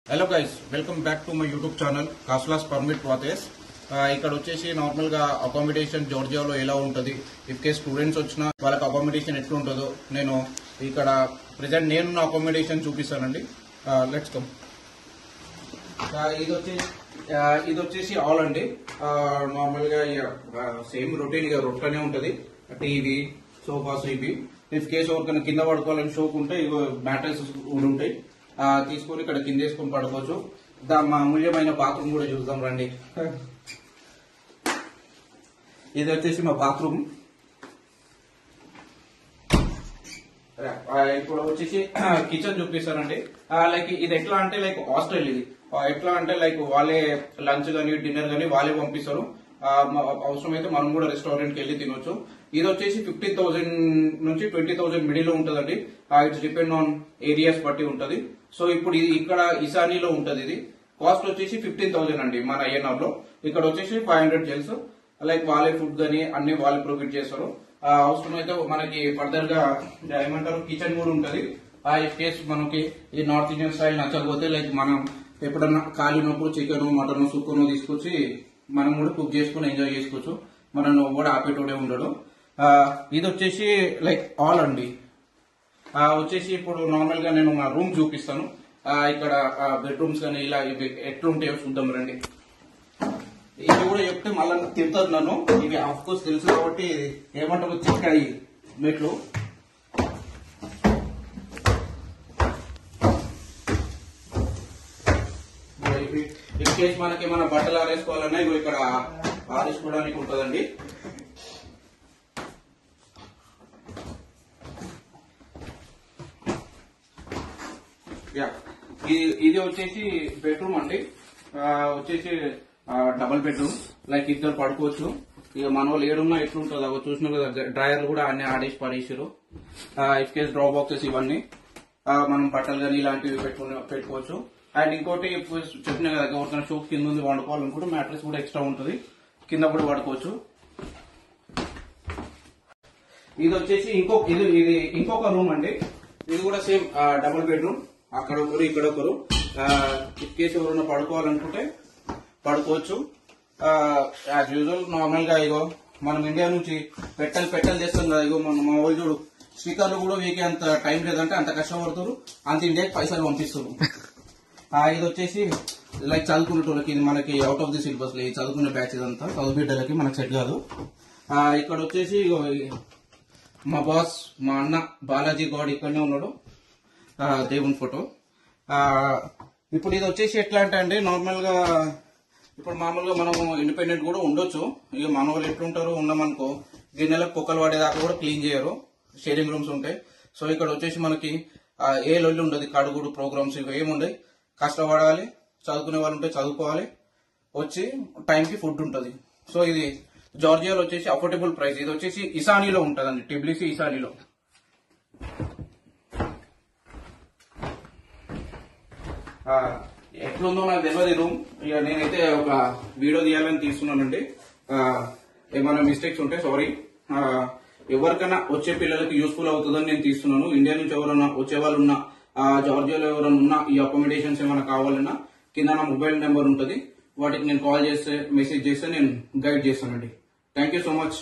Hello guys, welcome back to my YouTube channel కాస్లాస్ permit process. ఇక్కడ వచ్చేసి normal గా అకామిడేషన్ జార్జియాలో ఎలా ఉంటుంది, ఇఫ్ కేస్ స్టూడెంట్స్ వచ్చినా వాళ్ళకి అకామిడేషన్ ఎట్లా ఉంటుందో నేను ఇక్కడ ప్రెసెంట్ నేను అకామిడేషన్ చూపిస్తానండి. Let's come. ఇది వచ్చేసి హాల్ అండి. నార్మల్ గా సేమ్ రొటీన్ గా రొట్టనే ఉంటది. టీవీ, సోఫాస్ ఇవి. ఇఫ్ కేసు ఎవరికైనా కింద పడుకోవాలని షోకుంటే ఇవి మ్యాట్రెస్ కూడా ఉంటాయి. తీసుకొని ఇక్కడ కింద వేసుకొని పడుకోవచ్చు. మా అమూల్యమైన బాత్రూమ్ కూడా చూద్దాం రండి. ఇది వచ్చేసి మా బాత్రూమ్. ఇప్పుడు వచ్చేసి కిచెన్ చూపిస్తానండి. లైక్ ఇది ఎట్లా అంటే లైక్ హాస్టల్. ఇది ఎట్లా అంటే లైక్ వాళ్ళే లంచ్ గానీ డిన్నర్ గానీ వాళ్ళే పంపిస్తారు. అవసరమైతే మనం కూడా రెస్టారెంట్ కి వెళ్లి తినొచ్చు. ఇది వచ్చేసి 15,000 నుంచి 20,000 మిడిల్ లో ఉంటదండి. ఇట్స్ డిపెండ్ ఆన్ ఏరియాస్ బట్టి ఉంటది. సో ఇప్పుడు ఇది ఇక్కడ ఇసానీలో ఉంటది. ఇది కాస్ట్ వచ్చేసి 15,000 అండి మన ఐఎన్ఆర్ లో. ఇక్కడ వచ్చేసి 500 జెల్స్. లైక్ వాళ్ళే ఫుడ్ గానీ అన్ని వాళ్ళే ప్రొవైడ్ చేస్తారు. అవసరమైతే మనకి ఫర్దర్ గా ఏమంటారు కిచెన్ కూడా ఉంటది. ఇఫ్ కేస్ మనకి ఈ నార్త్ ఇండియన్ స్టైల్ నచ్చకపోతే లైక్ మనం ఎప్పుడన్నా కాలినప్పుడు చికెన్, మటన్, సుక్కను తీసుకొచ్చి మనం కూడా కుక్ చేసుకుని ఎంజాయ్ చేసుకోవచ్చు. మనం కూడా ఆపేటోడే ఉండడు. ఇది వచ్చేసి లైక్ హాల్ అండి. వచ్చేసి ఇప్పుడు నార్మల్ గా నేను మా రూమ్ చూపిస్తాను. ఇక్కడ బెడ్రూమ్స్ కానీ ఇలా ఇవి ఎట్లుంటాయో చూద్దాం రండి. ఇవి కూడా చెప్తే మళ్ళీ తింటారు నన్ను. ఇవి ఆఫ్ కోర్స్ తెలుసు కాబట్టి ఏమంటారు చిక్కాయి మెట్లు. ఇన్ కేస్ మనకి మన బట్టలు ఆరేసుకోవాలన్నా ఇవి ఇక్కడ ఆరేసుకోవడానికి ఉంటుందండి. ఇది వచ్చేసి బెడ్రూమ్ అండి. వచ్చేసి డబుల్ బెడ్రూమ్. లైక్ ఇద్దరు పడుకోవచ్చు. ఇక మన వాళ్ళు ఏడున్నా ఎట్లుంటుంది అవి చూసిన కదా. డ్రాయర్లు కూడా అన్ని ఆడేసి పడేసారు. ఇఫ్ కేస్ డ్రా బాక్సెస్ ఇవన్నీ మనం బట్టలు కానీ ఇలాంటివి పెట్టుకోవచ్చు. అండ్ ఇంకోటి చెప్పిన కదా ఎవరికైనా షోప్ కింద ఉంది వండుకోవాలనుకుంటే మ్యాట్రెస్ కూడా ఎక్స్ట్రా ఉంటుంది, కింద కూడా పడుకోవచ్చు. ఇది వచ్చేసి ఇది ఇంకొక రూమ్ అండి. ఇది కూడా సేమ్ డబుల్ బెడ్రూమ్. అక్కడ ఒకరు ఇక్కడ ఒకరు. ఇఫ్ కేసు ఎవరైనా పడుకోవాలనుకుంటే పడుకోవచ్చు. యాజ్ యూజువల్ నార్మల్ గా ఇగో మనం ఇండియా నుంచి పెట్టెలు చేస్తాం కదా. ఇగో మన మా వాళ్ళు చూడు స్పీకర్లు కూడా వీకే అంత టైం లేదంటే అంత కష్టపడుతారు, అంత ఇండియాకి పైసలు పంపిస్తారు. ఇది వచ్చేసి లైక్ చదువుకునేటోళ్ళకి, ఇది మనకి అవుట్ ఆఫ్ ది సిలబస్ చదువుకునే బ్యాచ్ ఇదంతా. చదువు బిడ్డలకి మనకు సెట్ కాదు. ఇక్కడ వచ్చేసి మా బాస్ మా అన్న బాలాజీ గౌడ్ ఇక్కడనే ఉన్నాడు, దేవుని ఫోటో. ఇప్పుడు ఇది వచ్చేసి ఎట్లా అంటే అండి నార్మల్ గా ఇప్పుడు మామూలుగా మనం ఇండిపెండెంట్ కూడా ఉండొచ్చు. ఇక మన వాళ్ళు ఎట్లుంటారు ఉన్నామనుకో గిన్నెలకు పొక్కలు పడేదాకా కూడా క్లీన్ చేయరు. షేరింగ్ రూమ్స్ ఉంటాయి. సో ఇక్కడ వచ్చేసి మనకి ఏ లొల్లి ఉండదు. కడుగుడు ప్రోగ్రామ్స్ ఇవి ఏముండయి. కష్టపడాలి, చదువుకునే వాళ్ళు ఉంటే చదువుకోవాలి, వచ్చి టైంకి ఫుడ్ ఉంటుంది. సో ఇది జార్జియాలో వచ్చేసి అఫోర్డబుల్ ప్రైస్. ఇది వచ్చేసి ఇసానీలో ఉంటుందండి, టిబ్లిసీ ఇసానీలో. ఎట్లుందో నాకు తెలియదు ఈ రూమ్. ఇక నేనైతే ఒక వీడియో తీయాలని తీస్తున్నానండి. ఏమైనా మిస్టేక్స్ ఉంటే సారీ. ఎవరికైనా వచ్చే పిల్లలకి యూస్ఫుల్ అవుతుందని నేను తీస్తున్నాను. ఇండియా నుంచి ఎవరైనా వచ్చే వాళ్ళు ఉన్నా, జార్జియాలో ఎవరైనా ఉన్నా, ఈ అకామిడేషన్స్ ఏమైనా కావాలన్నా కింద నా మొబైల్ నెంబర్ ఉంటుంది. వాటికి నేను కాల్ చేస్తే మెసేజ్ చేస్తే నేను గైడ్ చేస్తానండి. Thank you so much.